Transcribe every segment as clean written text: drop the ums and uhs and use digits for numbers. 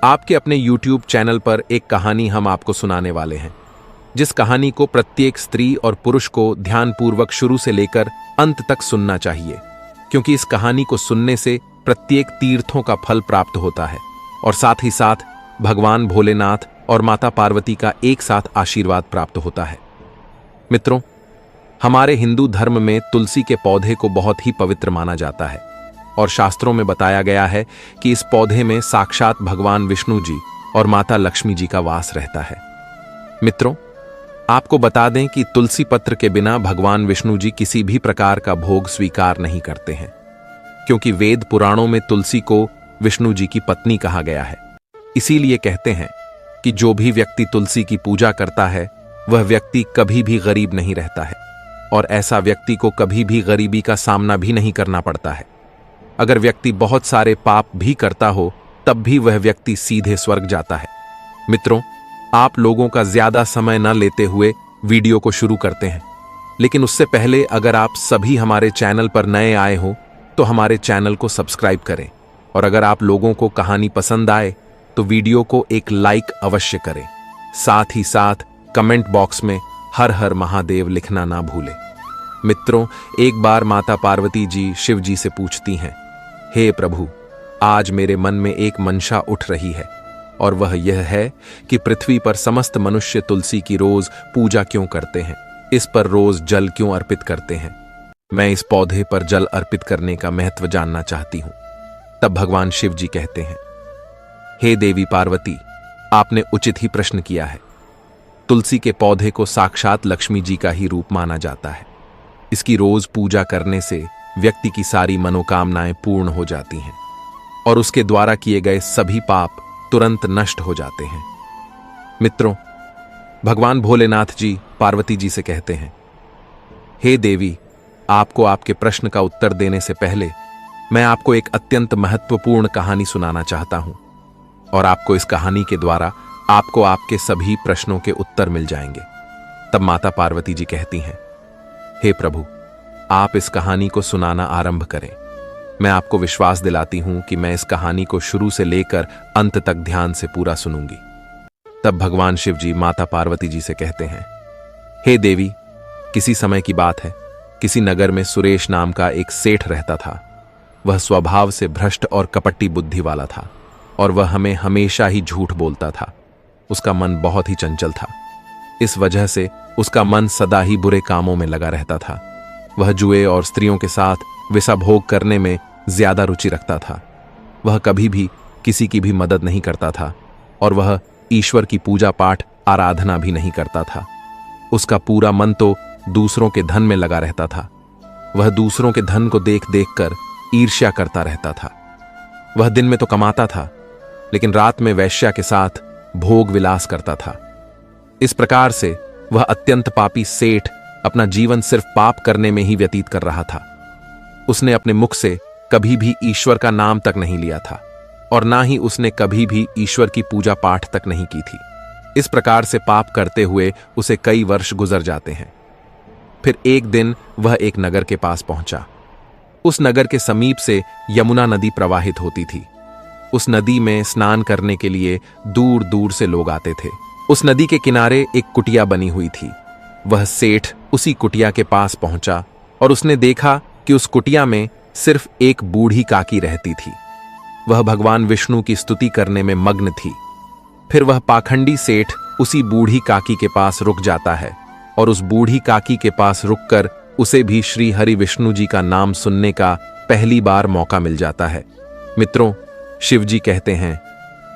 आपके अपने YouTube channel पर एक कहानी हम आपको सुनाने वाले हैं, जिस कहानी को प्रत्येक स्त्री और पुरुष को ध्यानपूर्वक शुरू से लेकर अंत तक सुनना चाहिए, क्योंकि इस कहानी को सुनने से प्रत्येक तीर्थों का फल प्राप्त होता है और साथ ही साथ भगवान भोलेनाथ और माता पार्वती का एक साथ आशीर्वाद प्राप्त होता है। मित्रों, हमारे हिंदू धर्म में तुलसी के पौधे को बहुत ही पवित्र माना जाता है और शास्त्रों में बताया गया है कि इस पौधे में साक्षात भगवान विष्णु जी और माता लक्ष्मी जी का वास रहता है। मित्रों, आपको बता दें कि तुलसी पत्र के बिना भगवान विष्णु जी किसी भी प्रकार का भोग स्वीकार नहीं करते हैं, क्योंकि वेद पुराणों में तुलसी को विष्णु जी की पत्नी कहा गया है। इसीलिए कहते हैं कि जो भी व्यक्ति तुलसी की पूजा करता है वह व्यक्ति कभी भी गरीब नहीं रहता है और ऐसा व्यक्ति को कभी भी गरीबी का सामना भी नहीं करना पड़ता है। अगर व्यक्ति बहुत सारे पाप भी करता हो तब भी वह व्यक्ति सीधे स्वर्ग जाता है। मित्रों, आप लोगों का ज्यादा समय न लेते हुए वीडियो को शुरू करते हैं, लेकिन उससे पहले अगर आप सभी हमारे चैनल पर नए आए हो तो हमारे चैनल को सब्सक्राइब करें और अगर आप लोगों को कहानी पसंद आए तो वीडियो को एक लाइक अवश्य करें। साथ ही साथ कमेंट बॉक्स में हर हर महादेव लिखना ना भूलें। मित्रों, एक बार माता पार्वती जी शिव जी से पूछती हैं, हे प्रभु, आज मेरे मन में एक मंशा उठ रही है और वह यह है कि पृथ्वी पर समस्त मनुष्य तुलसी की रोज पूजा क्यों करते हैं, इस पर रोज जल क्यों अर्पित करते हैं। मैं इस पौधे पर जल अर्पित करने का महत्व जानना चाहती हूं। तब भगवान शिव जी कहते हैं, हे देवी पार्वती, आपने उचित ही प्रश्न किया है। तुलसी के पौधे को साक्षात लक्ष्मी जी का ही रूप माना जाता है। इसकी रोज पूजा करने से व्यक्ति की सारी मनोकामनाएं पूर्ण हो जाती हैं और उसके द्वारा किए गए सभी पाप तुरंत नष्ट हो जाते हैं। मित्रों, भगवान भोलेनाथ जी पार्वती जी से कहते हैं, हे देवी, आपको आपके प्रश्न का उत्तर देने से पहले मैं आपको एक अत्यंत महत्वपूर्ण कहानी सुनाना चाहता हूं और आपको इस कहानी के द्वारा आपको आपके सभी प्रश्नों के उत्तर मिल जाएंगे। तब माता पार्वती जी कहती हैं, हे प्रभु, आप इस कहानी को सुनाना आरंभ करें। मैं आपको विश्वास दिलाती हूं कि मैं इस कहानी को शुरू से लेकर अंत तक ध्यान से पूरा सुनूंगी। तब भगवान शिव जी माता पार्वती जी से कहते हैं, हे देवी, किसी समय की बात है, किसी नगर में सुरेश नाम का एक सेठ रहता था। वह स्वभाव से भ्रष्ट और कपटी बुद्धि वाला था और वह हमें हमेशा ही झूठ बोलता था। उसका मन बहुत ही चंचल था। इस वजह से उसका मन सदा ही बुरे कामों में लगा रहता था। वह जुए और स्त्रियों के साथ विषभोग करने में ज्यादा रुचि रखता था। वह कभी भी किसी की भी मदद नहीं करता था और वह ईश्वर की पूजा पाठ आराधना भी नहीं करता था। उसका पूरा मन तो दूसरों के धन में लगा रहता था। वह दूसरों के धन को देख देख कर ईर्ष्या करता रहता था। वह दिन में तो कमाता था, लेकिन रात में वैश्या के साथ भोग विलास करता था। इस प्रकार से वह अत्यंत पापी सेठ अपना जीवन सिर्फ पाप करने में ही व्यतीत कर रहा था। उसने अपने मुख से कभी भी ईश्वर का नाम तक नहीं लिया था और ना ही उसने कभी भी ईश्वर की पूजा पाठ तक नहीं की थी। इस प्रकार से पाप करते हुए उसे कई वर्ष गुजर जाते हैं। फिर एक दिन वह एक नगर के पास पहुंचा। उस नगर के समीप से यमुना नदी प्रवाहित होती थी। उस नदी में स्नान करने के लिए दूर दूर से लोग आते थे। उस नदी के किनारे एक कुटिया बनी हुई थी। वह सेठ उसी कुटिया के पास पहुंचा और उसने देखा कि उस कुटिया में सिर्फ एक बूढ़ी काकी रहती थी। वह भगवान विष्णु की स्तुति करने में मग्न थी। फिर वह पाखंडी सेठ उसी बूढ़ी काकी के पास रुक जाता है और उस बूढ़ी काकी के पास रुककर उसे भी श्री हरि विष्णु जी का नाम सुनने का पहली बार मौका मिल जाता है। मित्रों, शिव जी कहते हैं,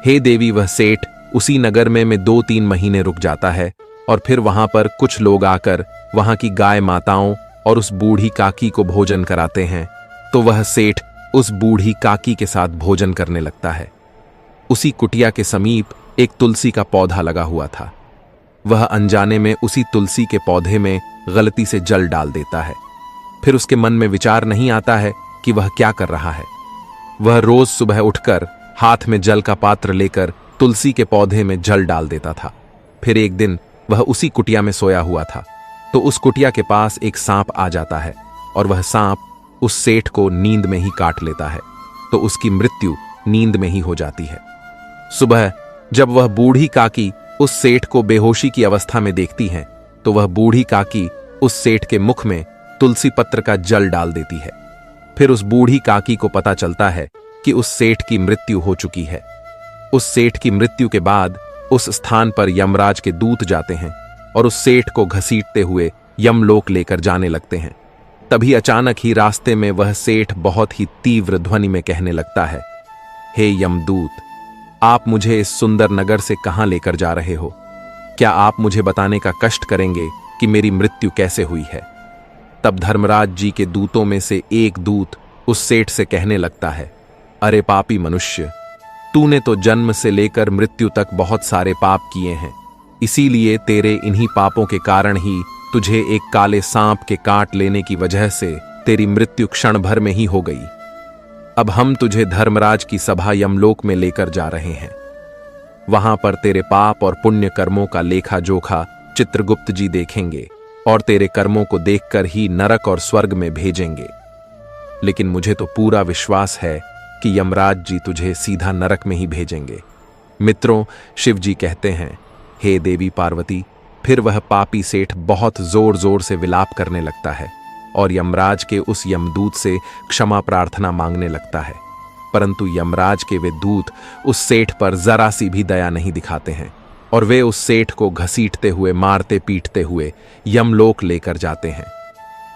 हे देवी, वह सेठ उसी नगर में 2-3 महीने रुक जाता है और फिर वहां पर कुछ लोग आकर वहां की गाय माताओं और उस बूढ़ी काकी को भोजन कराते हैं। तो वह सेठ उस बूढ़ी काकी के साथ भोजन करने लगता है। उसी कुटिया के समीप एक तुलसी का पौधा लगा हुआ था। वह अनजाने में उसी तुलसी के पौधे में गलती से जल डाल देता है। फिर उसके मन में विचार नहीं आता है कि वह क्या कर रहा है। वह रोज सुबह उठकर हाथ में जल का पात्र लेकर तुलसी के पौधे में जल डाल देता था। फिर एक दिन वह उसी कुटिया में सोया हुआ था तो उस कुटिया के पास एक सांप आ जाता है और वह सांप उस सेठ को नींद में ही काट लेता है। तो उसकी मृत्यु नींद में ही हो जाती है। सुबह जब वह बूढ़ी काकी उस सेठ को बेहोशी की अवस्था में देखती हैं, तो वह बूढ़ी काकी उस सेठ के मुख में तुलसी पत्र का जल डाल देती है। फिर उस बूढ़ी काकी को पता चलता है कि उस सेठ की मृत्यु हो चुकी है। उस सेठ की मृत्यु के बाद उस स्थान पर यमराज के दूत जाते हैं और उस सेठ को घसीटते हुए यमलोक लेकर जाने लगते हैं। तभी अचानक ही रास्ते में वह सेठ बहुत ही तीव्र ध्वनि में कहने लगता है, हे यमदूत, आप मुझे इस सुंदर नगर से कहां लेकर जा रहे हो? क्या आप मुझे बताने का कष्ट करेंगे कि मेरी मृत्यु कैसे हुई है? तब धर्मराज जी के दूतों में से एक दूत उस सेठ से कहने लगता है, अरे पापी मनुष्य, तूने तो जन्म से लेकर मृत्यु तक बहुत सारे पाप किए हैं, इसीलिए तेरे इन्हीं पापों के कारण ही तुझे एक काले सांप के काट लेने की वजह से तेरी मृत्यु क्षण भर में ही हो गई। अब हम तुझे धर्मराज की सभा यमलोक में लेकर जा रहे हैं। वहां पर तेरे पाप और पुण्य कर्मों का लेखा जोखा चित्रगुप्त जी देखेंगे और तेरे कर्मों को देखकर ही नरक और स्वर्ग में भेजेंगे। लेकिन मुझे तो पूरा विश्वास है कि यमराज जी तुझे सीधा नरक में ही भेजेंगे। मित्रों, शिव जी कहते हैं, हे देवी पार्वती। फिर वह पापी सेठ बहुत जोर जोर से विलाप करने लगता है और यमराज के उस यमदूत से क्षमा प्रार्थना मांगने लगता है। परंतु यमराज के वे दूत उस सेठ पर जरा सी भी दया नहीं दिखाते हैं और वे उस सेठ को घसीटते हुए, मारते पीटते हुए यमलोक लेकर जाते हैं।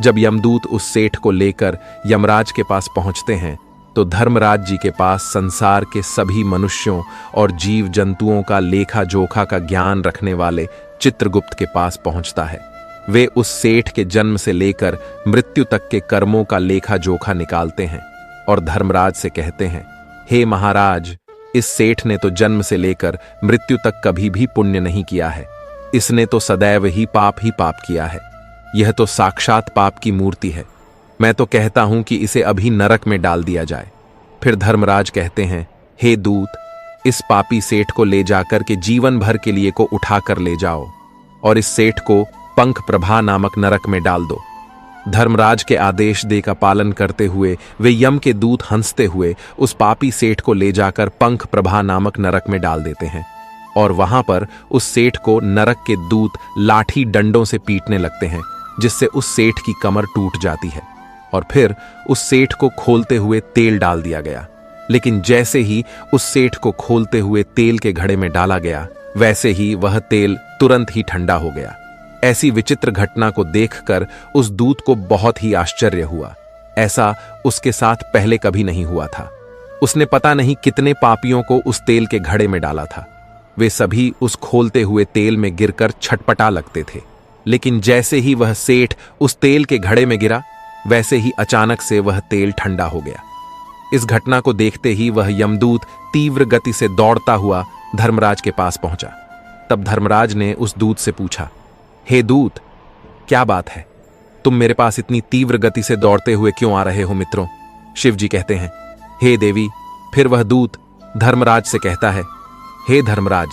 जब यमदूत उस सेठ को लेकर यमराज के पास पहुंचते हैं, तो धर्मराज जी के पास संसार के सभी मनुष्यों और जीव जंतुओं का लेखा जोखा का ज्ञान रखने वाले चित्रगुप्त के पास पहुंचता है। वे उस सेठ के जन्म से लेकर मृत्यु तक के कर्मों का लेखा जोखा निकालते हैं और धर्मराज से कहते हैं, हे महाराज, इस सेठ ने तो जन्म से लेकर मृत्यु तक कभी भी पुण्य नहीं किया है। इसने तो सदैव ही पाप किया है। यह तो साक्षात पाप की मूर्ति है। मैं तो कहता हूं कि इसे अभी नरक में डाल दिया जाए। फिर धर्मराज कहते हैं, हे दूत, इस पापी सेठ को ले जाकर के जीवन भर के लिए को उठाकर ले जाओ और इस सेठ को पंख प्रभा नामक नरक में डाल दो। धर्मराज के आदेश दे का पालन करते हुए वे यम के दूत हंसते हुए उस पापी सेठ को ले जाकर पंख प्रभा नामक नरक में डाल देते हैं और वहां पर उस सेठ को नरक के दूत लाठी डंडों से पीटने लगते हैं, जिससे उस सेठ की कमर टूट जाती है। और फिर उस सेठ को खोलते हुए तेल डाल दिया गया। लेकिन जैसे ही उस सेठ को खोलते हुए तेल के घड़े में डाला गया, वैसे ही वह तेल तुरंत ही ठंडा हो गया। ऐसी विचित्र घटना को देखकर उस दूत को बहुत ही आश्चर्य हुआ। ऐसा उसके साथ पहले कभी नहीं हुआ था। उसने पता नहीं कितने पापियों को उस तेल के घड़े में डाला था। वे सभी उस खोलते हुए तेल में गिरकर छटपटा लगते थे। लेकिन जैसे ही वह सेठ उस तेल के घड़े में गिरा, वैसे ही अचानक से वह तेल ठंडा हो गया। इस घटना को देखते ही वह यमदूत तीव्र गति से दौड़ता हुआ धर्मराज के पास पहुंचा। तब धर्मराज ने उस दूत से पूछा, हे दूत, क्या बात है? तुम मेरे पास इतनी तीव्र गति से दौड़ते हुए क्यों आ रहे हो मित्रों? शिव जी कहते हैं, हे देवी। फिर वह दूत धर्मराज से कहता है, हे धर्मराज,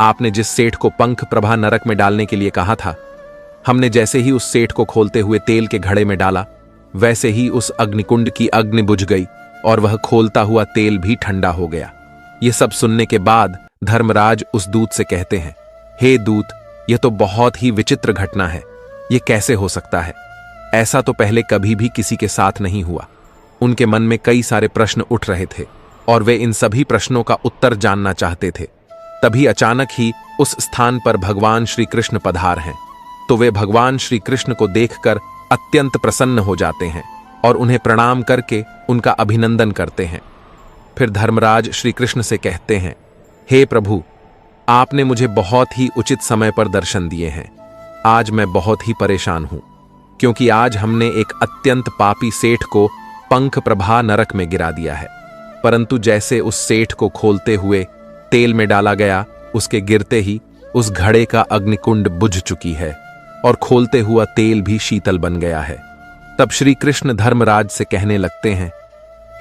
आपने जिस सेठ को पंख प्रभा नरक में डालने के लिए कहा था, हमने जैसे ही उस सेठ को खोलते हुए तेल के घड़े में डाला, वैसे ही उस अग्निकुंड की अग्नि बुझ गई और वह खोलता हुआ तेल भी ठंडा हो गया। ये सब सुनने के बाद धर्मराज उस दूत से कहते हैं, हे दूत, यह तो बहुत ही विचित्र घटना है। यह कैसे हो सकता है? ऐसा तो पहले कभी भी किसी के साथ नहीं हुआ। उनके मन में कई सारे प्रश्न उठ रहे थे और वे इन सभी प्रश्नों का उत्तर जानना चाहते थे। तभी अचानक ही उस स्थान पर भगवान श्री कृष्ण पधार हैं। तो वे भगवान श्री कृष्ण को देखकर अत्यंत प्रसन्न हो जाते हैं और उन्हें प्रणाम करके उनका अभिनंदन करते हैं। फिर धर्मराज श्री कृष्ण से कहते हैं, हे प्रभु, आपने मुझे बहुत ही उचित समय पर दर्शन दिए हैं। आज मैं बहुत ही परेशान हूं, क्योंकि आज हमने एक अत्यंत पापी सेठ को पंख प्रभा नरक में गिरा दिया है। परंतु जैसे उस सेठ को खोलते हुए तेल में डाला गया, उसके गिरते ही उस घड़े का अग्निकुंड बुझ चुकी है और खोलते हुआ तेल भी शीतल बन गया है। तब श्री कृष्ण धर्मराज से कहने लगते हैं,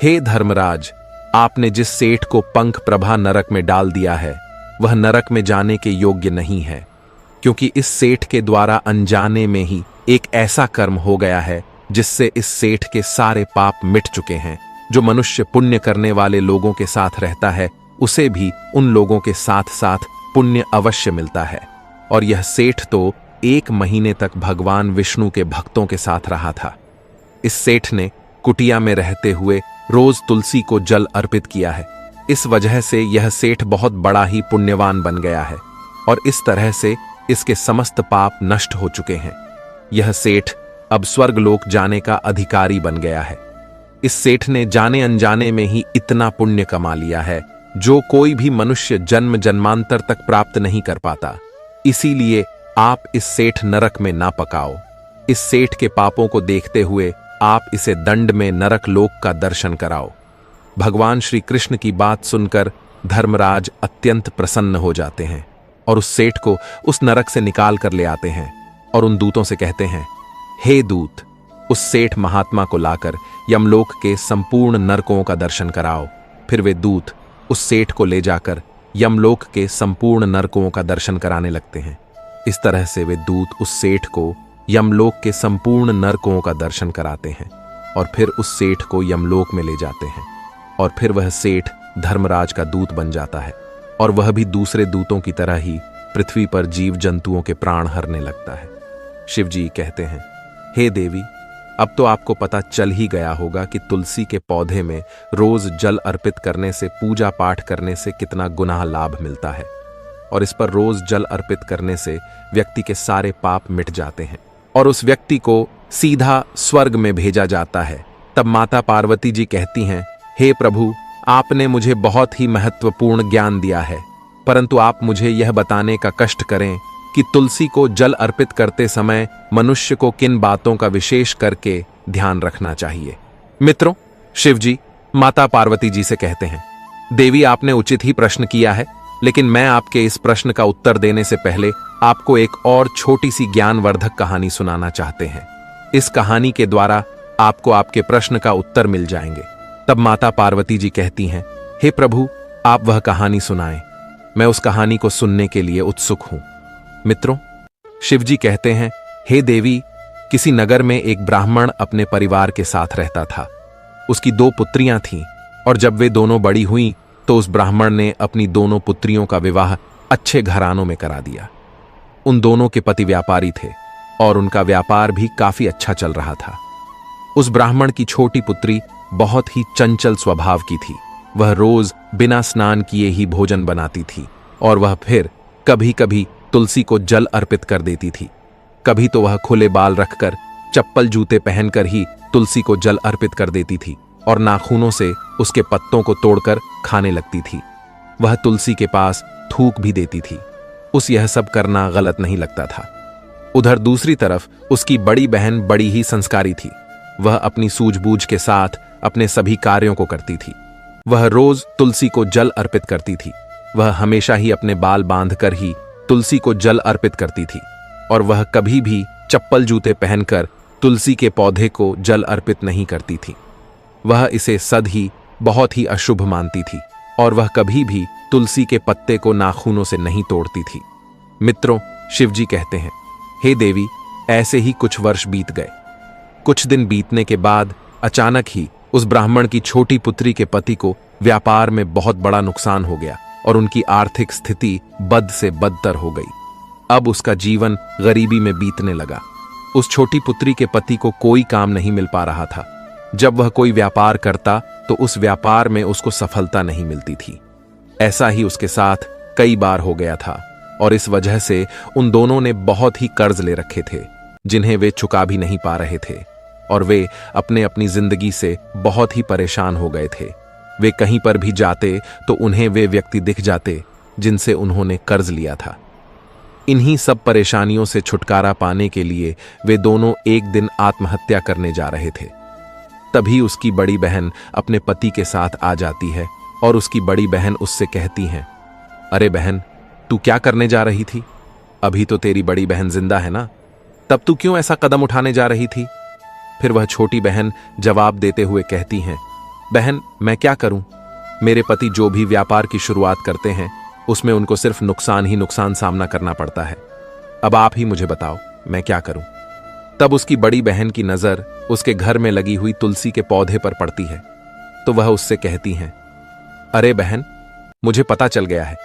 हे धर्मराज, आपने जिस सेठ को पंख प्रभा नरक में डाल दिया है, वह नरक में जाने के योग्य नहीं है, क्योंकि इस सेठ के द्वारा अनजाने में ही एक ऐसा कर्म हो गया है जिससे इस सेठ के सारे पाप मिट चुके हैं। जो मनुष्य पुण्य करने वाले लोगों के साथ रहता है, उसे भी उन लोगों के साथ साथ पुण्य अवश्य मिलता है। और यह सेठ तो 1 महीने तक भगवान विष्णु के भक्तों के साथ रहा था। इस सेठ ने कुटिया में रहते हुए रोज तुलसी को जल अर्पित किया है। इस वजह से यह सेठ बहुत बड़ा ही पुण्यवान बन गया है और इस तरह से इसके समस्त पाप नष्ट हो चुके हैं। यह सेठ अब स्वर्गलोक जाने का अधिकारी बन गया है। इस सेठ ने जाने अनजाने में ही इतना पुण्य कमा लिया है जो कोई भी मनुष्य जन्म जन्मांतर तक प्राप्त नहीं कर पाता। इसीलिए आप इस सेठ नरक में ना पकाओ। इस सेठ के पापों को देखते हुए आप इसे दंड में नरक लोक का दर्शन कराओ। भगवान श्री कृष्ण की बात सुनकर धर्मराज अत्यंत प्रसन्न हो जाते हैं और उस सेठ को उस नरक से निकाल कर ले आते हैं और उन दूतों से कहते हैं, हे दूत, उस सेठ महात्मा को लाकर यमलोक के संपूर्ण नरकों का दर्शन कराओ। फिर वे दूत उस सेठ को ले जाकर यमलोक के संपूर्ण नरकों का दर्शन कराने लगते हैं। इस तरह से वे दूत उस सेठ को यमलोक के संपूर्ण नरकों का दर्शन कराते हैं और फिर उस सेठ को यमलोक में ले जाते हैं और फिर वह सेठ धर्मराज का दूत बन जाता है और वह भी दूसरे दूतों की तरह ही पृथ्वी पर जीव जंतुओं के प्राण हरने लगता है। शिव जी कहते हैं, हे देवी, अब तो आपको पता चल ही गया होगा कि तुलसी के पौधे में रोज जल अर्पित करने से, पूजा पाठ करने से कितना गुनाह लाभ मिलता है और इस पर रोज जल अर्पित करने से व्यक्ति के सारे पाप मिट जाते हैं और उस व्यक्ति को सीधा स्वर्ग में भेजा जाता है। तब माता पार्वती जी कहती हैं, हे प्रभु, आपने मुझे बहुत ही महत्वपूर्ण ज्ञान दिया है, परंतु आप मुझे यह बताने का कष्ट करें कि तुलसी को जल अर्पित करते समय मनुष्य को किन बातों का विशेष करके ध्यान रखना चाहिए। मित्रों, शिव जी माता पार्वती जी से कहते हैं, देवी, आपने उचित ही प्रश्न किया है, लेकिन मैं आपके इस प्रश्न का उत्तर देने से पहले आपको एक और छोटी सी ज्ञानवर्धक कहानी सुनाना चाहते हैं। इस कहानी के द्वारा आपको आपके प्रश्न का उत्तर मिल जाएंगे। तब माता पार्वती जी कहती हैं, हे प्रभु, आप वह कहानी सुनाएं, मैं उस कहानी को सुनने के लिए उत्सुक हूं। मित्रों, शिवजी कहते हैं, हे देवी, किसी नगर में एक ब्राह्मण अपने परिवार के साथ रहता था। उसकी 2 पुत्रियां थीं और जब वे दोनों बड़ी हुईं तो उस ब्राह्मण ने अपनी दोनों पुत्रियों का विवाह अच्छे घरानों में करा दिया। उन दोनों के पति व्यापारी थे और उनका व्यापार भी काफी अच्छा चल रहा था। उस ब्राह्मण की छोटी पुत्री बहुत ही चंचल स्वभाव की थी। वह रोज बिना स्नान किए ही भोजन बनाती थी और वह फिर कभी कभी तुलसी को जल अर्पित कर देती थी। कभी तो वह खुले बाल रखकर चप्पल जूते पहनकर ही तुलसी को जल अर्पित कर देती थी और नाखूनों से उसके पत्तों को तोड़कर खाने लगती थी। वह तुलसी के पास थूक भी देती थी। उस यह सब करना गलत नहीं लगता था। उधर दूसरी तरफ उसकी बड़ी बहन बड़ी ही संस्कारी थी। वह अपनी सूझबूझ के साथ अपने सभी कार्यों को करती थी। वह रोज तुलसी को जल अर्पित करती थी। वह हमेशा ही अपने बाल बांधकर ही तुलसी को जल अर्पित करती थी और वह कभी भी चप्पल जूते पहनकर तुलसी के पौधे को जल अर्पित नहीं करती थी। वह इसे सद ही बहुत ही अशुभ मानती थी और वह कभी भी तुलसी के पत्ते को नाखूनों से नहीं तोड़ती थी। मित्रों, शिवजी कहते हैं, हे देवी, ऐसे ही कुछ वर्ष बीत गए। कुछ दिन बीतने के बाद अचानक ही उस ब्राह्मण की छोटी पुत्री के पति को व्यापार में बहुत बड़ा नुकसान हो गया और उनकी आर्थिक स्थिति बद से बदतर हो गई। अब उसका जीवन गरीबी में बीतने लगा। उस छोटी पुत्री के पति को कोई काम नहीं मिल पा रहा था। जब वह कोई व्यापार करता तो उस व्यापार में उसको सफलता नहीं मिलती थी। ऐसा ही उसके साथ कई बार हो गया था और इस वजह से उन दोनों ने बहुत ही कर्ज ले रखे थे जिन्हें वे चुका भी नहीं पा रहे थे और वे अपने अपनी जिंदगी से बहुत ही परेशान हो गए थे। वे कहीं पर भी जाते तो उन्हें वे व्यक्ति दिख जाते जिनसे उन्होंने कर्ज लिया था। इन्हीं सब परेशानियों से छुटकारा पाने के लिए वे दोनों एक दिन आत्महत्या करने जा रहे थे। तभी उसकी बड़ी बहन अपने पति के साथ आ जाती है और उसकी बड़ी बहन उससे कहती हैं, अरे बहन, तू क्या करने जा रही थी? अभी तो तेरी बड़ी बहन जिंदा है ना, तब तू क्यों ऐसा कदम उठाने जा रही थी? फिर वह छोटी बहन जवाब देते हुए कहती हैं, बहन, मैं क्या करूं? मेरे पति जो भी व्यापार की शुरुआत करते हैं उसमें उनको सिर्फ नुकसान ही नुकसान सामना करना पड़ता है। अब आप ही मुझे बताओ, मैं क्या करूं? तब उसकी बड़ी बहन की नजर उसके घर में लगी हुई तुलसी के पौधे पर पड़ती है तो वह उससे कहती हैं, अरे बहन, मुझे पता चल गया है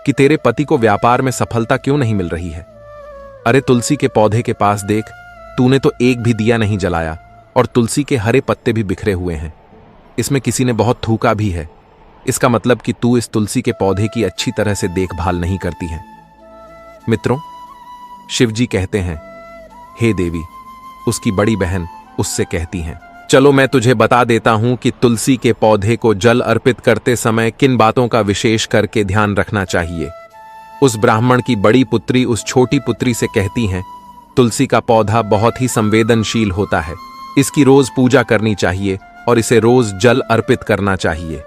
कि तेरे पति को व्यापार में सफलता क्यों नहीं मिल रही है। अरे तुलसी के पौधे के पास देख, तूने तो एक भी दिया नहीं जलाया और तुलसी के हरे पत्ते भी बिखरे हुए हैं। इसमें किसी ने बहुत थूका भी है। इसका मतलब कि तू इस तुलसी के पौधे की अच्छी तरह से देखभाल नहीं करती है। मित्रों, शिवजी कहते हैं, हे देवी, उसकी बड़ी बहन उससे कहती हैं, चलो मैं तुझे बता देता हूं कि तुलसी के पौधे को जल अर्पित करते समय किन बातों का विशेष करके ध्यान रखना चाहिए। उस ब्राह्मण की बड़ी पुत्री उस छोटी पुत्री से कहती हैं, तुलसी का पौधा बहुत ही संवेदनशील होता है, इसकी रोज पूजा करनी चाहिए और इसे रोज जल अर्पित करना चाहिए।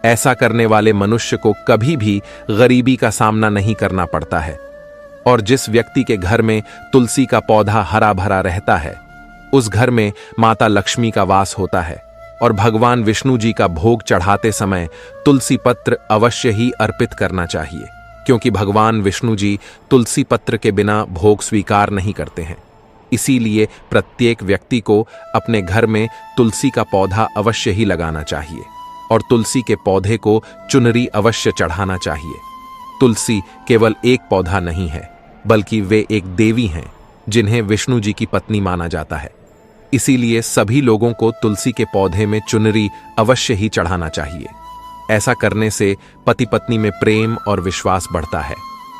ऐसा करने वाले मनुष्य को कभी भी गरीबी का सामना नहीं करना पड़ता है। और जिस व्यक्ति के घर में तुलसी का पौधा हरा भरा रहता है, उस घर में माता लक्ष्मी का वास होता है। और भगवान विष्णु जी का भोग चढ़ाते समय तुलसी पत्र अवश्य ही अर्पित करना चाहिए, क्योंकि भगवान विष्णु जी तुलसी पत्र के बिना भोग स्वीकार नहीं करते हैं। इसीलिए प्रत्येक व्यक्ति को अपने घर में तुलसी का पौधा अवश्य ही लगाना चाहिए और तुलसी के पौधे को चुनरी अवश्य चढ़ाना चाहिए। तुलसी केवल एक पौधा नहीं है, बल्कि वे एक देवी हैं जिन्हें विष्णु जी की पत्नी माना जाता है। इसीलिए सभी लोगों को तुलसी के पौधे में चुनरी अवश्य ही चढ़ाना चाहिए। ऐसा करने से पति पत्नी में प्रेम और विश्वास बढ़ता है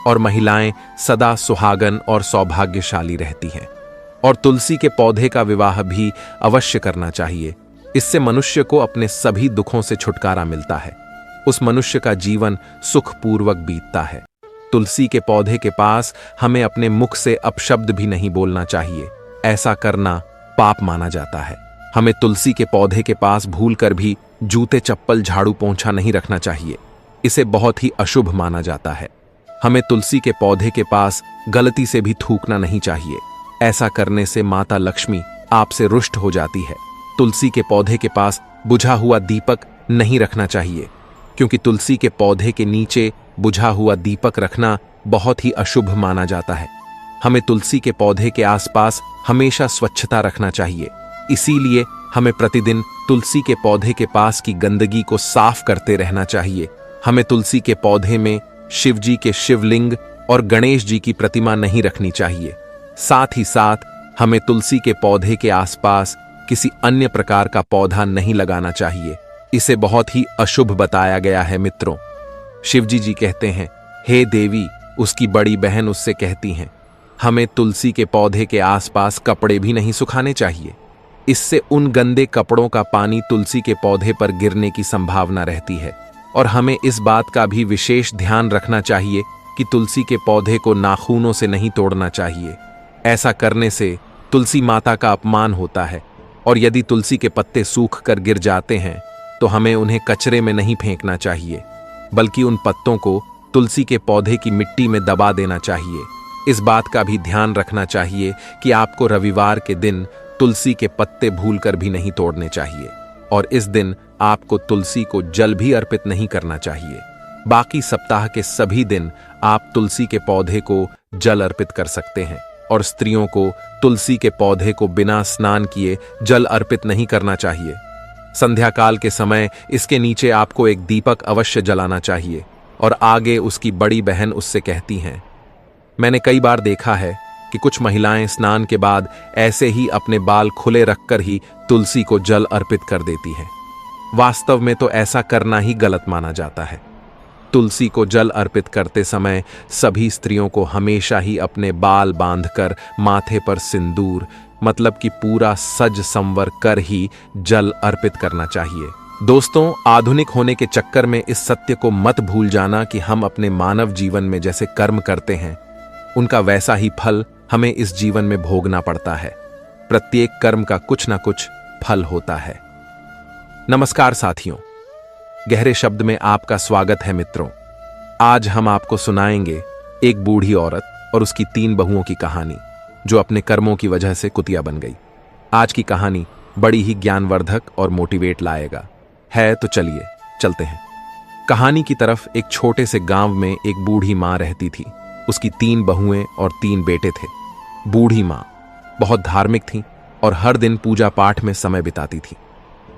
और महिलाएं सदा सुहागन और सौभाग्यशाली रहती हैं। और तुलसी के पौधे का विवाह भी अवश्य करना चाहिए। इससे मनुष्य को अपने सभी दुखों से छुटकारा मिलता है। उस मनुष्य का जीवन सुखपूर्वक बीतता है। तुलसी के पौधे के पास हमें अपने मुख से अपशब्द भी नहीं बोलना चाहिए। ऐसा करना पाप माना जाता है। हमें तुलसी के पौधे के पास भूलकर भी जूते चप्पल झाड़ू पोंछा नहीं रखना चाहिए। इसे बहुत ही अशुभ माना जाता है। हमें तुलसी के पौधे के पास गलती से भी थूकना नहीं चाहिए। ऐसा करने से माता लक्ष्मी आपसे रुष्ट हो जाती है। तुलसी के पौधे के पास बुझा हुआ दीपक नहीं रखना चाहिए, क्योंकि तुलसी के पौधे के नीचे बुझा हुआ दीपक रखना बहुत ही अशुभ माना जाता है। हमें तुलसी के पौधे के आसपास हमेशा स्वच्छता रखना चाहिए। इसीलिए हमें प्रतिदिन तुलसी के पौधे के पास की गंदगी को साफ करते रहना चाहिए। हमें तुलसी के पौधे में शिव जी के शिवलिंग और गणेश जी की प्रतिमा नहीं रखनी चाहिए। साथ ही साथ हमें तुलसी के पौधे के आसपास किसी अन्य प्रकार का पौधा नहीं लगाना चाहिए। इसे बहुत ही अशुभ बताया गया है। मित्रों, शिवजी जी कहते हैं, हे देवी, उसकी बड़ी बहन उससे कहती हैं, हमें तुलसी के पौधे के आसपास कपड़े भी नहीं सुखाने चाहिए। इससे उन गंदे कपड़ों का पानी तुलसी के पौधे पर गिरने की संभावना रहती है। और हमें इस बात का भी विशेष ध्यान रखना चाहिए कि तुलसी के पौधे को नाखूनों से नहीं तोड़ना चाहिए। ऐसा करने से तुलसी माता का अपमान होता है। और यदि तुलसी के पत्ते सूख कर गिर जाते हैं तो हमें उन्हें कचरे में नहीं फेंकना चाहिए, बल्कि उन पत्तों को तुलसी के पौधे की मिट्टी में दबा देना चाहिए। इस बात का भी ध्यान रखना चाहिए कि आपको रविवार के दिन तुलसी के पत्ते भूलकर भी नहीं तोड़ने चाहिए और इस दिन आपको तुलसी को जल भी अर्पित नहीं करना चाहिए। बाकी सप्ताह के सभी दिन आप तुलसी के पौधे को जल अर्पित कर सकते हैं और स्त्रियों को तुलसी के पौधे को बिना स्नान किए जल अर्पित नहीं करना चाहिए। संध्या काल के समय इसके नीचे आपको एक दीपक अवश्य जलाना चाहिए। और आगे उसकी बड़ी बहन उससे कहती हैं, मैंने कई बार देखा है कि कुछ महिलाएं स्नान के बाद ऐसे ही अपने बाल खुले रखकर ही तुलसी को जल अर्पित कर देती हैं। वास्तव में तो ऐसा करना ही गलत माना जाता है। तुलसी को जल अर्पित करते समय सभी स्त्रियों को हमेशा ही अपने बाल बांधकर माथे पर सिंदूर मतलब कि पूरा सज संवर कर ही जल अर्पित करना चाहिए। दोस्तों, आधुनिक होने के चक्कर में इस सत्य को मत भूल जाना कि हम अपने मानव जीवन में जैसे कर्म करते हैं, उनका वैसा ही फल हमें इस जीवन में भोगना पड़ता है। प्रत्येक कर्म का कुछ ना कुछ फल होता है। नमस्कार साथियों, गहरे शब्द में आपका स्वागत है। मित्रों, आज हम आपको सुनाएंगे एक बूढ़ी औरत और उसकी 3 बहुओं की कहानी, जो अपने कर्मों की वजह से कुतिया बन गई। आज की कहानी बड़ी ही ज्ञानवर्धक और मोटिवेट लाएगा है, तो चलिए चलते हैं कहानी की तरफ। एक छोटे से गांव में एक बूढ़ी मां रहती थी। उसकी 3 बहुएं और 3 बेटे थे। बूढ़ी मां बहुत धार्मिक थी और हर दिन पूजा पाठ में समय बिताती थी।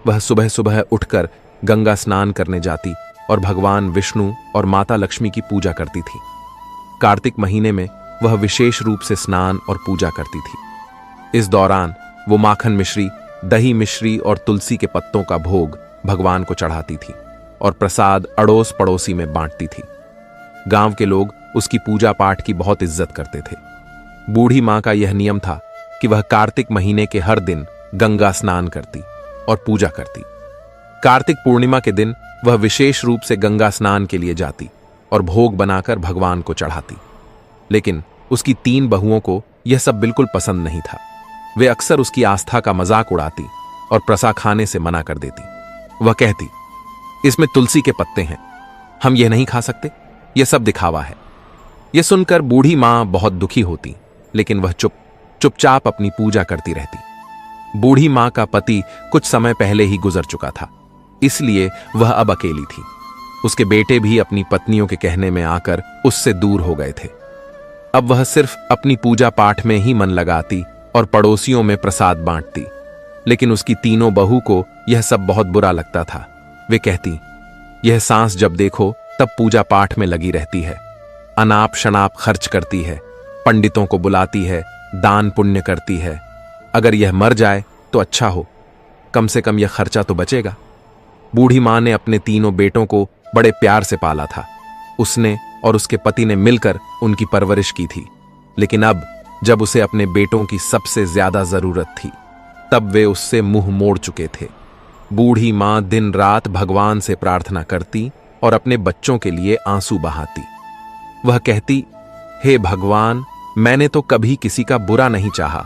वह सुबह सुबह उठकर गंगा स्नान करने जाती और भगवान विष्णु और माता लक्ष्मी की पूजा करती थी। कार्तिक महीने में वह विशेष रूप से स्नान और पूजा करती थी। इस दौरान वो माखन मिश्री, दही मिश्री और तुलसी के पत्तों का भोग भगवान को चढ़ाती थी और प्रसाद अड़ोस पड़ोसी में बांटती थी। गांव के लोग उसकी पूजा पाठ की बहुत इज्जत करते थे। बूढ़ी मां का यह नियम था कि वह कार्तिक महीने के हर दिन गंगा स्नान करती और पूजा करती। कार्तिक पूर्णिमा के दिन वह विशेष रूप से गंगा स्नान के लिए जाती और भोग बनाकर भगवान को चढ़ाती। लेकिन उसकी 3 बहुओं को यह सब बिल्कुल पसंद नहीं था। वे अक्सर उसकी आस्था का मजाक उड़ाती और प्रसाद खाने से मना कर देती। वह कहती, इसमें तुलसी के पत्ते हैं, हम यह नहीं खा सकते, यह सब दिखावा है। यह सुनकर बूढ़ी मां बहुत दुखी होती, लेकिन वह चुपचाप अपनी पूजा करती रहती। बूढ़ी मां का पति कुछ समय पहले ही गुजर चुका था, इसलिए वह अब अकेली थी। उसके बेटे भी अपनी पत्नियों के कहने में आकर उससे दूर हो गए थे। अब वह सिर्फ अपनी पूजा पाठ में ही मन लगाती और पड़ोसियों में प्रसाद बांटती। लेकिन उसकी तीनों बहू को यह सब बहुत बुरा लगता था। वे कहती, यह सांस जब देखो तब पूजा पाठ में लगी रहती है, अनाप शनाप खर्च करती है, पंडितों को बुलाती है, दान पुण्य करती है। अगर यह मर जाए तो अच्छा हो, कम से कम यह खर्चा तो बचेगा। बूढ़ी मां ने अपने तीनों बेटों को बड़े प्यार से पाला था। उसने और उसके पति ने मिलकर उनकी परवरिश की थी। लेकिन अब जब उसे अपने बेटों की सबसे ज्यादा जरूरत थी, तब वे उससे मुंह मोड़ चुके थे। बूढ़ी मां दिन रात भगवान से प्रार्थना करती और अपने बच्चों के लिए आंसू बहाती। वह कहती, हे भगवान, मैंने तो कभी किसी का बुरा नहीं चाहा,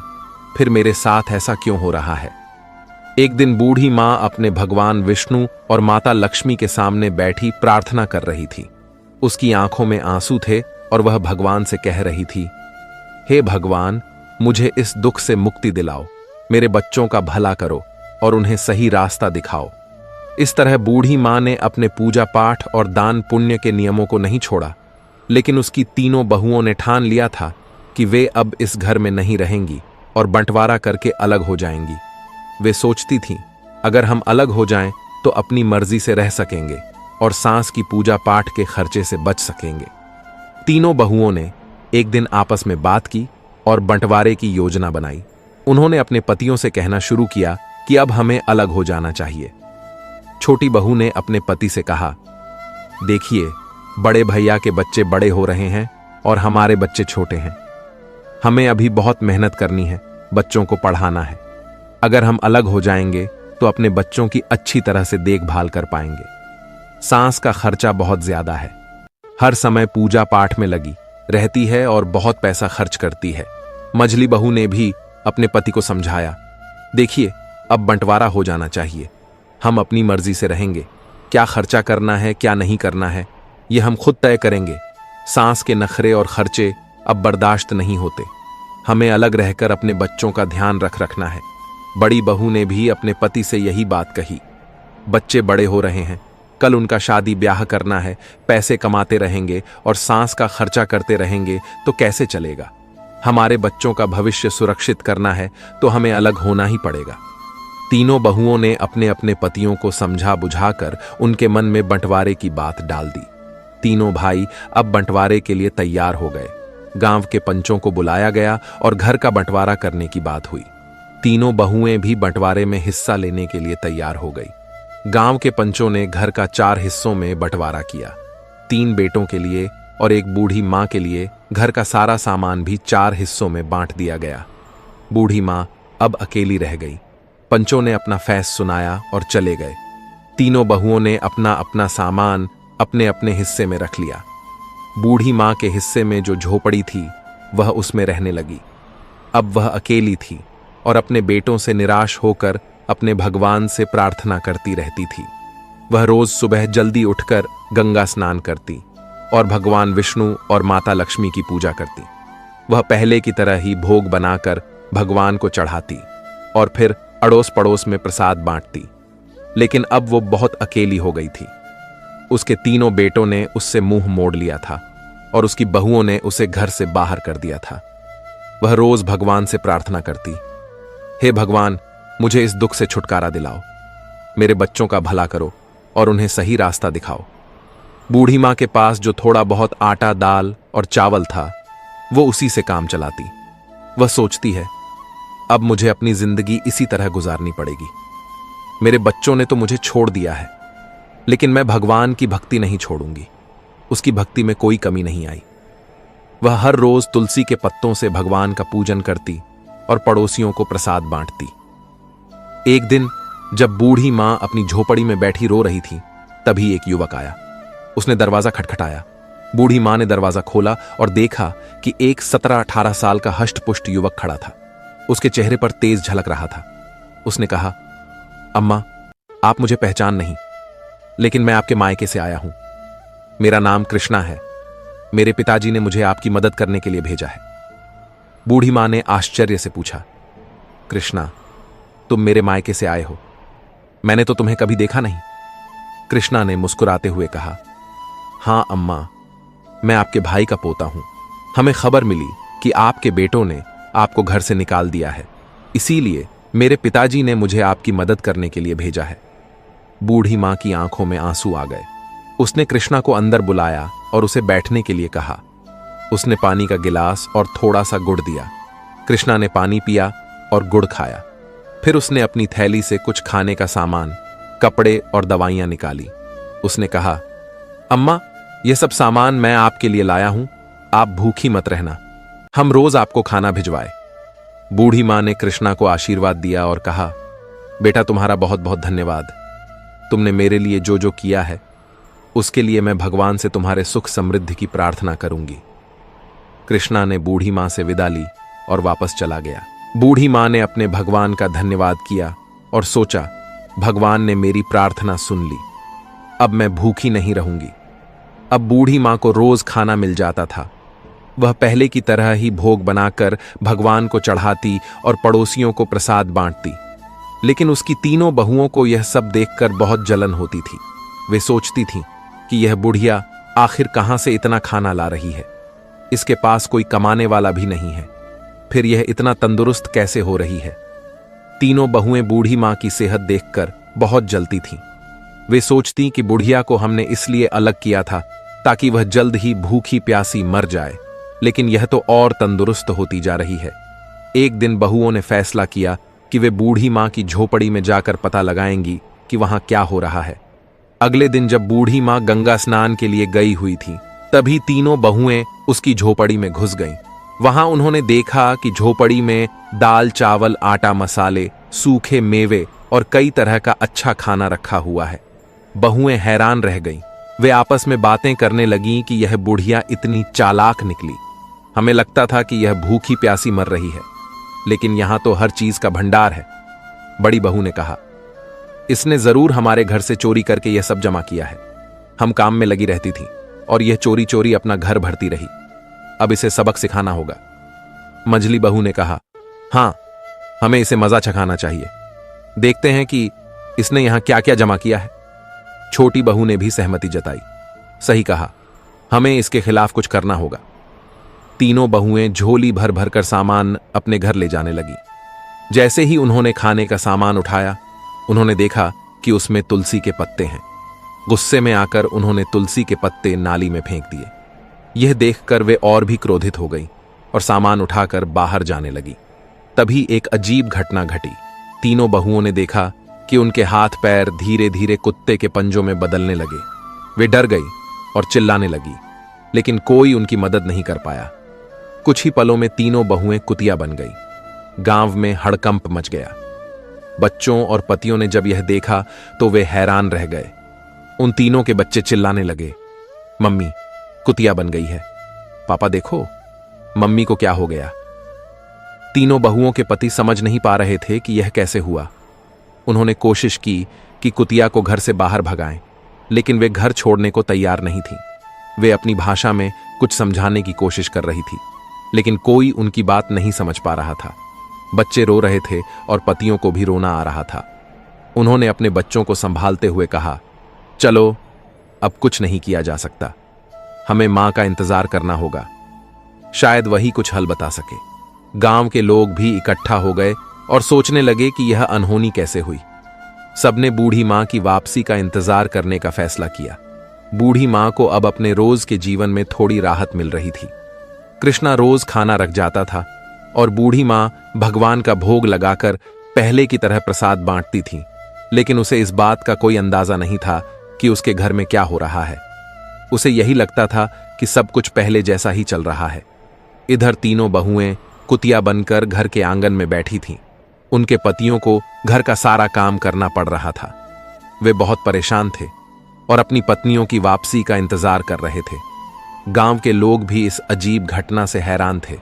फिर मेरे साथ ऐसा क्यों हो रहा है। एक दिन बूढ़ी मां अपने भगवान विष्णु और माता लक्ष्मी के सामने बैठी प्रार्थना कर रही थी। उसकी आंखों में आंसू थे और वह भगवान से कह रही थी, हे भगवान, मुझे इस दुख से मुक्ति दिलाओ, मेरे बच्चों का भला करो और उन्हें सही रास्ता दिखाओ। इस तरह बूढ़ी मां ने अपने पूजा पाठ और दान पुण्य के नियमों को नहीं छोड़ा। लेकिन उसकी तीनों बहुओं ने ठान लिया था कि वे अब इस घर में नहीं रहेंगी और बंटवारा करके अलग हो जाएंगी। वे सोचती थीं, अगर हम अलग हो जाएं तो अपनी मर्जी से रह सकेंगे और सांस की पूजा पाठ के खर्चे से बच सकेंगे। तीनों बहुओं ने एक दिन आपस में बात की और बंटवारे की योजना बनाई। उन्होंने अपने पतियों से कहना शुरू किया कि अब हमें अलग हो जाना चाहिए। छोटी बहू ने अपने पति से कहा, देखिए, बड़े भैया के बच्चे बड़े हो रहे हैं और हमारे बच्चे छोटे हैं। हमें अभी बहुत मेहनत करनी है, बच्चों को पढ़ाना है। अगर हम अलग हो जाएंगे तो अपने बच्चों की अच्छी तरह से देखभाल कर पाएंगे। सांस का खर्चा बहुत ज्यादा है, हर समय पूजा पाठ में लगी रहती है और बहुत पैसा खर्च करती है। मझली बहू ने भी अपने पति को समझाया, देखिए, अब बंटवारा हो जाना चाहिए, हम अपनी मर्जी से रहेंगे, क्या खर्चा करना है क्या नहीं करना है यह हम खुद तय करेंगे। सांस के नखरे और खर्चे अब बर्दाश्त नहीं होते, हमें अलग रहकर अपने बच्चों का ध्यान रखना है। बड़ी बहू ने भी अपने पति से यही बात कही। बच्चे बड़े हो रहे हैं, कल उनका शादी ब्याह करना है, पैसे कमाते रहेंगे और सांस का खर्चा करते रहेंगे तो कैसे चलेगा। हमारे बच्चों का भविष्य सुरक्षित करना है तो हमें अलग होना ही पड़ेगा। तीनों बहुओं ने अपने अपने पतियों को समझा बुझाकर उनके मन में बंटवारे की बात डाल दी। तीनों भाई अब बंटवारे के लिए तैयार हो गए। गांव के पंचों को बुलाया गया और घर का बंटवारा करने की बात हुई। तीनों बहुएं भी बंटवारे में हिस्सा लेने के लिए तैयार हो गई। गांव के पंचों ने घर का 4 हिस्सों में बंटवारा किया। 3 बेटों के लिए और एक बूढ़ी मां के लिए घर का सारा सामान भी 4 हिस्सों में बांट दिया गया। बूढ़ी मां अब अकेली रह गई। पंचों ने अपना फैस सुनाया और चले गए। तीनों बहुओं ने अपना अपना सामान अपने अपने हिस्से में रख लिया। बूढ़ी मां के हिस्से में जो झोपड़ी थी वह उसमें रहने लगी। अब वह अकेली थी और अपने बेटों से निराश होकर अपने भगवान से प्रार्थना करती रहती थी। वह रोज सुबह जल्दी उठकर गंगा स्नान करती और भगवान विष्णु और माता लक्ष्मी की पूजा करती। वह पहले की तरह ही भोग बनाकर भगवान को चढ़ाती और फिर अड़ोस पड़ोस में प्रसाद बांटती। लेकिन अब वो बहुत अकेली हो गई थी। उसके तीनों बेटों ने उससे मुंह मोड़ लिया था और उसकी बहुओं ने उसे घर से बाहर कर दिया था। वह रोज भगवान से प्रार्थना करती, हे भगवान, मुझे इस दुख से छुटकारा दिलाओ, मेरे बच्चों का भला करो और उन्हें सही रास्ता दिखाओ। बूढ़ी माँ के पास जो थोड़ा बहुत आटा, दाल और चावल था, वो उसी से काम चलाती। वह सोचती है, अब मुझे अपनी जिंदगी इसी तरह गुजारनी पड़ेगी। मेरे बच्चों ने तो मुझे छोड़ दिया है, लेकिन मैं भगवान की भक्ति नहीं छोड़ूंगी। उसकी भक्ति में कोई कमी नहीं आई। वह हर रोज तुलसी के पत्तों से भगवान का पूजन करती और पड़ोसियों को प्रसाद बांटती। एक दिन जब बूढ़ी मां अपनी झोपड़ी में बैठी रो रही थी, तभी एक युवक आया। उसने दरवाजा खटखटाया। बूढ़ी मां ने दरवाजा खोला और देखा कि एक 17-18 साल का हष्टपुष्ट युवक खड़ा था। उसके चेहरे पर तेज झलक रहा था। उसने कहा, अम्मा, आप मुझे पहचान नहीं, लेकिन मैं आपके मायके से आया हूं। मेरा नाम कृष्णा है। मेरे पिताजी ने मुझे आपकी मदद करने के लिए भेजा है। बूढ़ी मां ने आश्चर्य से पूछा, कृष्णा, तुम मेरे मायके से आए हो? मैंने तो तुम्हें कभी देखा नहीं। कृष्णा ने मुस्कुराते हुए कहा, हां अम्मा, मैं आपके भाई का पोता हूं। हमें खबर मिली कि आपके बेटों ने आपको घर से निकाल दिया है, इसीलिए मेरे पिताजी ने मुझे आपकी मदद करने के लिए भेजा है। बूढ़ी मां की आंखों में आंसू आ गए। उसने कृष्णा को अंदर बुलाया और उसे बैठने के लिए कहा। उसने पानी का गिलास और थोड़ा सा गुड़ दिया। कृष्णा ने पानी पिया और गुड़ खाया। फिर उसने अपनी थैली से कुछ खाने का सामान, कपड़े और दवाइयां निकाली। उसने कहा, अम्मा, यह सब सामान मैं आपके लिए लाया हूं। आप भूखी मत रहना, हम रोज आपको खाना भिजवाए। बूढ़ी मां ने कृष्णा को आशीर्वाद दिया और कहा, बेटा, तुम्हारा बहुत बहुत धन्यवाद। तुमने मेरे लिए जो जो किया है, उसके लिए मैं भगवान से तुम्हारे सुख समृद्धि की प्रार्थना करूंगी। कृष्णा ने बूढ़ी मां से विदा ली और वापस चला गया। बूढ़ी मां ने अपने भगवान का धन्यवाद किया और सोचा, भगवान ने मेरी प्रार्थना सुन ली, अब मैं भूखी नहीं रहूंगी। अब बूढ़ी मां को रोज खाना मिल जाता था। वह पहले की तरह ही भोग बनाकर भगवान को चढ़ाती और पड़ोसियों को प्रसाद बांटती। लेकिन उसकी तीनों बहुओं को यह सब देखकर बहुत जलन होती थी। वे सोचती थीं कि यह बुढ़िया आखिर कहां से इतना खाना ला रही है। इसके पास कोई कमाने वाला भी नहीं है, फिर यह इतना तंदुरुस्त कैसे हो रही है। तीनों बहुएं बूढ़ी मां की सेहत देखकर बहुत जलती थीं। वे सोचती कि बुढ़िया को हमने इसलिए अलग किया था ताकि वह जल्द ही भूखी प्यासी मर जाए, लेकिन यह तो और तंदुरुस्त होती जा रही है। एक दिन बहुओं ने फैसला किया कि वे बूढ़ी मां की झोपड़ी में जाकर पता लगाएंगी कि वहां क्या हो रहा है। अगले दिन जब बूढ़ी मां गंगा स्नान के लिए गई हुई थी, तभी तीनों बहुएं उसकी झोपड़ी में घुस गईं। वहां उन्होंने देखा कि झोपड़ी में दाल, चावल, आटा, मसाले, सूखे मेवे और कई तरह का अच्छा खाना रखा हुआ है। बहुएं हैरान रह गईं। वे आपस में बातें करने लगीं कि यह बुढ़िया इतनी चालाक निकली। हमें लगता था कि यह भूखी प्यासी मर रही है, लेकिन यहां तो हर चीज का भंडार है। बड़ी बहू ने कहा, इसने जरूर हमारे घर से चोरी करके यह सब जमा किया है। हम काम में लगी रहती थी और यह चोरी चोरी अपना घर भरती रही। अब इसे सबक सिखाना होगा। मंझली बहू ने कहा, हां, हमें इसे मजा चखाना चाहिए। देखते हैं कि इसने यहां क्या क्या जमा किया है। छोटी बहू ने भी सहमति जताई। सही कहा, हमें इसके खिलाफ कुछ करना होगा। तीनों बहुएं झोली भर भर कर सामान अपने घर ले जाने लगी। जैसे ही उन्होंने खाने का सामान उठाया, उन्होंने देखा कि उसमें तुलसी के पत्ते हैं। गुस्से में आकर उन्होंने तुलसी के पत्ते नाली में फेंक दिए। यह देखकर वे और भी क्रोधित हो गई और सामान उठाकर बाहर जाने लगी। तभी एक अजीब घटना घटी। तीनों बहुओं ने देखा कि उनके हाथ पैर धीरे धीरे कुत्ते के पंजों में बदलने लगे। वे डर गई और चिल्लाने लगी, लेकिन कोई उनकी मदद नहीं कर पाया। कुछ ही पलों में तीनों बहुएं कुतिया बन गई। गांव में हड़कंप मच गया। बच्चों और पतियों ने जब यह देखा तो वे हैरान रह गए। उन तीनों के बच्चे चिल्लाने लगे, मम्मी कुतिया बन गई है, पापा देखो मम्मी को क्या हो गया। तीनों बहुओं के पति समझ नहीं पा रहे थे कि यह कैसे हुआ। उन्होंने कोशिश की कि कुतिया को घर से बाहर भगाएं, लेकिन वे घर छोड़ने को तैयार नहीं थी। वे अपनी भाषा में कुछ समझाने की कोशिश कर रही थी, लेकिन कोई उनकी बात नहीं समझ पा रहा था। बच्चे रो रहे थे और पतियों को भी रोना आ रहा था। उन्होंने अपने बच्चों को संभालते हुए कहा, चलो अब कुछ नहीं किया जा सकता, हमें मां का इंतजार करना होगा, शायद वही कुछ हल बता सके। गांव के लोग भी इकट्ठा हो गए और सोचने लगे कि यह अनहोनी कैसे हुई। सबने बूढ़ी मां की वापसी का इंतजार करने का फैसला किया। बूढ़ी मां को अब अपने रोज के जीवन में थोड़ी राहत मिल रही थी। कृष्णा रोज खाना रख जाता था और बूढ़ी मां भगवान का भोग लगाकर पहले की तरह प्रसाद बांटती थी, लेकिन उसे इस बात का कोई अंदाजा नहीं था कि उसके घर में क्या हो रहा है। उसे यही लगता था कि सब कुछ पहले जैसा ही चल रहा है। इधर तीनों बहुएं कुतिया बनकर घर के आंगन में बैठी थीं। उनके पतियों को घर का सारा काम करना पड़ रहा था। वे बहुत परेशान थे और अपनी पत्नियों की वापसी का इंतजार कर रहे थे। गांव के लोग भी इस अजीब घटना से हैरान थे।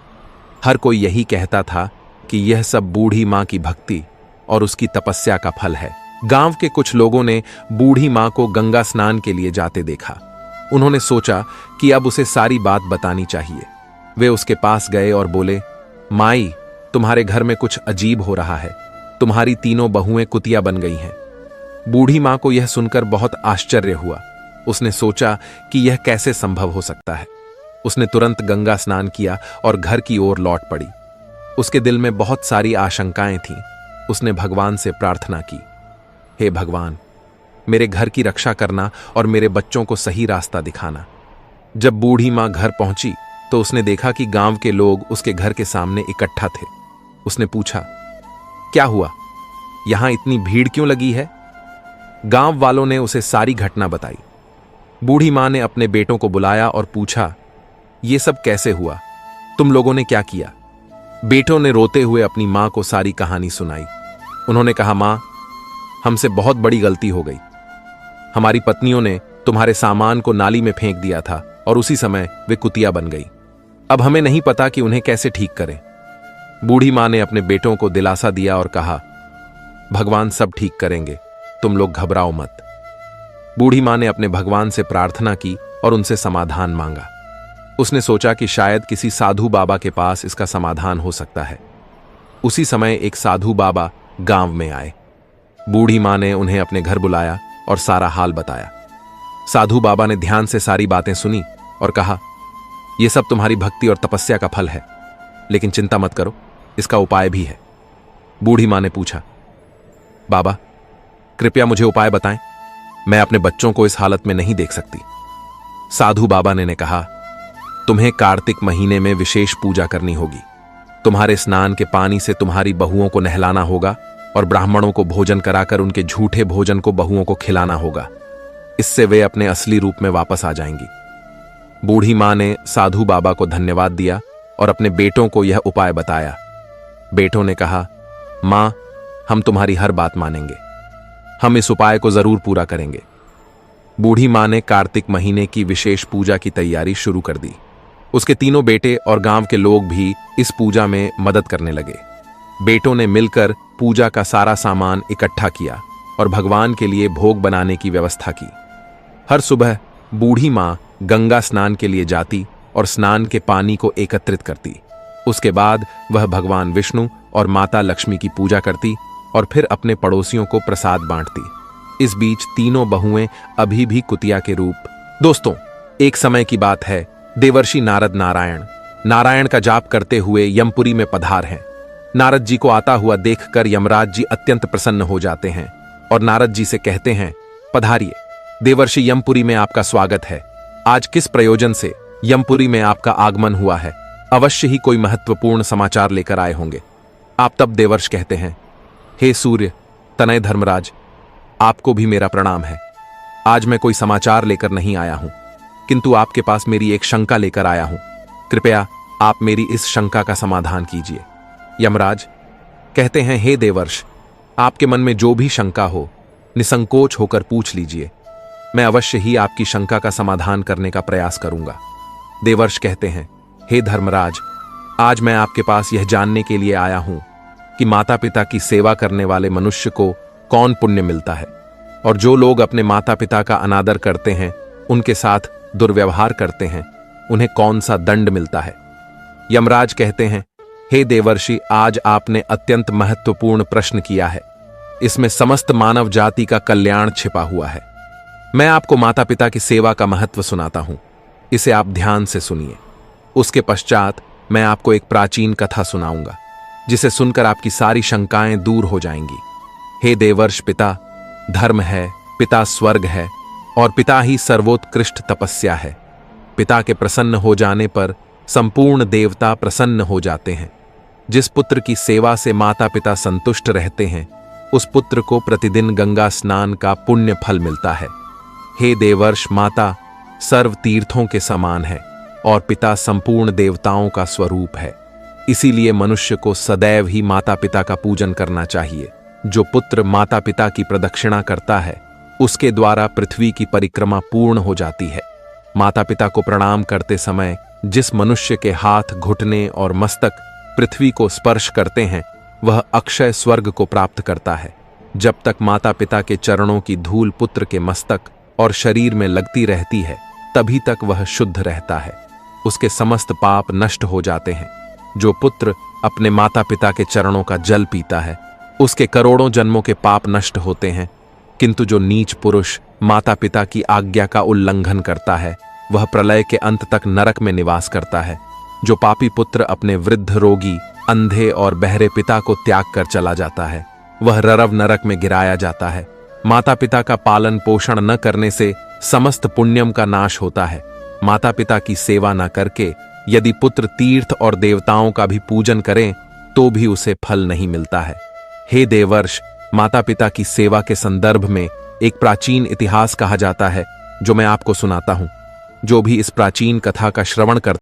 हर कोई यही कहता था कि यह सब बूढ़ी मां की भक्ति और उसकी तपस्या का फल है। गांव के कुछ लोगों ने बूढ़ी मां को गंगा स्नान के लिए जाते देखा। उन्होंने सोचा कि अब उसे सारी बात बतानी चाहिए। वे उसके पास गए और बोले, माई, तुम्हारे घर में कुछ अजीब हो रहा है। तुम्हारी तीनों बहुएं कुतिया बन गई हैं। बूढ़ी मां को यह सुनकर बहुत आश्चर्य हुआ। उसने सोचा कि यह कैसे संभव हो सकता है। उसने तुरंत गंगा स्नान किया और घर की ओर लौट पड़ी। उसके दिल में बहुत सारी आशंकाएं थीं। उसने भगवान से प्रार्थना की, हे भगवान, मेरे घर की रक्षा करना और मेरे बच्चों को सही रास्ता दिखाना। जब बूढ़ी मां घर पहुंची तो उसने देखा कि गांव के लोग उसके घर के सामने इकट्ठा थे। उसने पूछा, क्या हुआ? यहां इतनी भीड़ क्यों लगी है? गांव वालों ने उसे सारी घटना बताई। बूढ़ी मां ने अपने बेटों को बुलाया और पूछा, ये सब कैसे हुआ? तुम लोगों ने क्या किया? बेटों ने रोते हुए अपनी मां को सारी कहानी सुनाई। उन्होंने कहा, मां, हमसे बहुत बड़ी गलती हो गई। हमारी पत्नियों ने तुम्हारे सामान को नाली में फेंक दिया था और उसी समय वे कुतिया बन गई। अब हमें नहीं पता कि उन्हें कैसे ठीक करें। बूढ़ी मां ने अपने बेटों को दिलासा दिया और कहा, भगवान सब ठीक करेंगे, तुम लोग घबराओ मत। बूढ़ी मां ने अपने भगवान से प्रार्थना की और उनसे समाधान मांगा। उसने सोचा कि शायद किसी साधु बाबा के पास इसका समाधान हो सकता है। उसी समय एक साधु बाबा गांव में आए। बूढ़ी मां ने उन्हें अपने घर बुलाया और सारा हाल बताया। साधु बाबा ने ध्यान से सारी बातें सुनी और कहा, यह सब तुम्हारी भक्ति और तपस्या का फल है, लेकिन चिंता मत करो, इसका उपाय भी है। बूढ़ी मां ने पूछा, बाबा, कृपया मुझे उपाय बताएं, मैं अपने बच्चों को इस हालत में नहीं देख सकती। साधु बाबा ने कहा, तुम्हें कार्तिक महीने में विशेष पूजा करनी होगी। तुम्हारे स्नान के पानी से तुम्हारी बहुओं को नहलाना होगा और ब्राह्मणों को भोजन कराकर उनके झूठे भोजन को बहुओं को खिलाना होगा। इससे वे अपने असली रूप में वापस आ जाएंगी। बूढ़ी मां ने साधु बाबा को धन्यवाद दिया और अपने बेटों को यह उपाय बताया। बेटों ने कहा, मां, हम तुम्हारी हर बात मानेंगे, हम इस उपाय को जरूर पूरा करेंगे। बूढ़ी मां ने कार्तिक महीने की विशेष पूजा की तैयारी शुरू कर दी। उसके तीनों बेटे और गांव के लोग भी इस पूजा में मदद करने लगे। बेटों ने मिलकर पूजा का सारा सामान इकट्ठा किया और भगवान के लिए भोग बनाने की व्यवस्था की। हर सुबह बूढ़ी मां गंगा स्नान के लिए जाती और स्नान के पानी को एकत्रित करती। उसके बाद वह भगवान विष्णु और माता लक्ष्मी की पूजा करती और फिर अपने पड़ोसियों को प्रसाद बांटती। इस बीच तीनों बहुएं अभी भी कुतिया के रूप। दोस्तों, एक समय की बात है, देवर्षि नारद नारायण का जाप करते हुए यमपुरी में पधार हैं। नारद जी को आता हुआ देखकर यमराज जी अत्यंत प्रसन्न हो जाते हैं और नारद जी से कहते हैं, पधारिए, देवर्षि यमपुरी में आपका स्वागत है। आज किस प्रयोजन से यमपुरी में आपका आगमन हुआ है? अवश्य ही कोई महत्वपूर्ण समाचार लेकर आए होंगे। आप तब देवर्ष कहते हैं, हे सूर्य तनय धर्मराज, आपको भी मेरा प्रणाम है। आज मैं कोई समाचार लेकर नहीं आया हूं, किंतु आपके पास मेरी एक शंका लेकर आया हूं। कृपया आप मेरी इस शंका का समाधान कीजिए। यमराज कहते हैं, हे देवर्ष, आपके मन में जो भी शंका हो निसंकोच होकर पूछ लीजिए। मैं अवश्य ही आपकी शंका का समाधान करने का प्रयास करूंगा। देवर्ष कहते हैं, हे धर्मराज, आज मैं आपके पास यह जानने के लिए आया हूं कि माता पिता की सेवा करने वाले मनुष्य को कौन पुण्य मिलता है और जो लोग अपने माता पिता का अनादर करते हैं, उनके साथ दुर्व्यवहार करते हैं, उन्हें कौन सा दंड मिलता है। यमराज कहते हैं, हे देवर्षि, आज आपने अत्यंत महत्वपूर्ण प्रश्न किया है। इसमें समस्त मानव जाति का कल्याण छिपा हुआ है। मैं आपको माता पिता की सेवा का महत्व सुनाता हूं, इसे आप ध्यान से सुनिए। उसके पश्चात मैं आपको एक प्राचीन कथा सुनाऊंगा, जिसे सुनकर आपकी सारी शंकाएं दूर हो जाएंगी। हे देवर्ष पिता, धर्म है, पिता स्वर्ग है और पिता ही सर्वोत्कृष्ट तपस्या है। पिता के प्रसन्न हो जाने पर संपूर्ण देवता प्रसन्न हो जाते हैं। जिस पुत्र की सेवा से माता पिता संतुष्ट रहते हैं, उस पुत्र को प्रतिदिन गंगा स्नान का पुण्य फल मिलता है। हे देवर्ष, माता सर्व तीर्थों के समान है और पिता संपूर्ण देवताओं का स्वरूप है। इसीलिए मनुष्य को सदैव ही माता पिता का पूजन करना चाहिए। जो पुत्र माता पिता की प्रदक्षिणा करता है, उसके द्वारा पृथ्वी की परिक्रमा पूर्ण हो जाती है। माता पिता को प्रणाम करते समय जिस मनुष्य के हाथ, घुटने और मस्तक पृथ्वी को स्पर्श करते हैं, वह अक्षय स्वर्ग को प्राप्त करता है। जब तक माता पिता के चरणों की धूल पुत्र के मस्तक और शरीर में लगती रहती है, तभी तक वह शुद्ध रहता है। उसके समस्त पाप नष्ट हो जाते हैं। जो पुत्र अपने माता पिता के चरणों का जल पीता है, उसके करोड़ों जन्मों के पाप नष्ट होते हैं। किंतु जो नीच पुरुष माता पिता की आज्ञा का उल्लंघन करता है, वह प्रलय के अंत तक नरक में निवास करता है। जो पापी पुत्र अपने वृद्ध, रोगी, अंधे और बहरे पिता को त्याग कर चला जाता है, वह ररव नरक में गिराया जाता है। माता पिता का पालन पोषण न करने से समस्त पुण्यम का नाश होता है। माता पिता की सेवा न करके यदि पुत्र तीर्थ और देवताओं का भी पूजन करें, तो भी उसे फल नहीं मिलता है। हे देवर्ष, माता पिता की सेवा के संदर्भ में एक प्राचीन इतिहास कहा जाता है, जो मैं आपको सुनाता हूं। जो भी इस प्राचीन कथा का श्रवण करता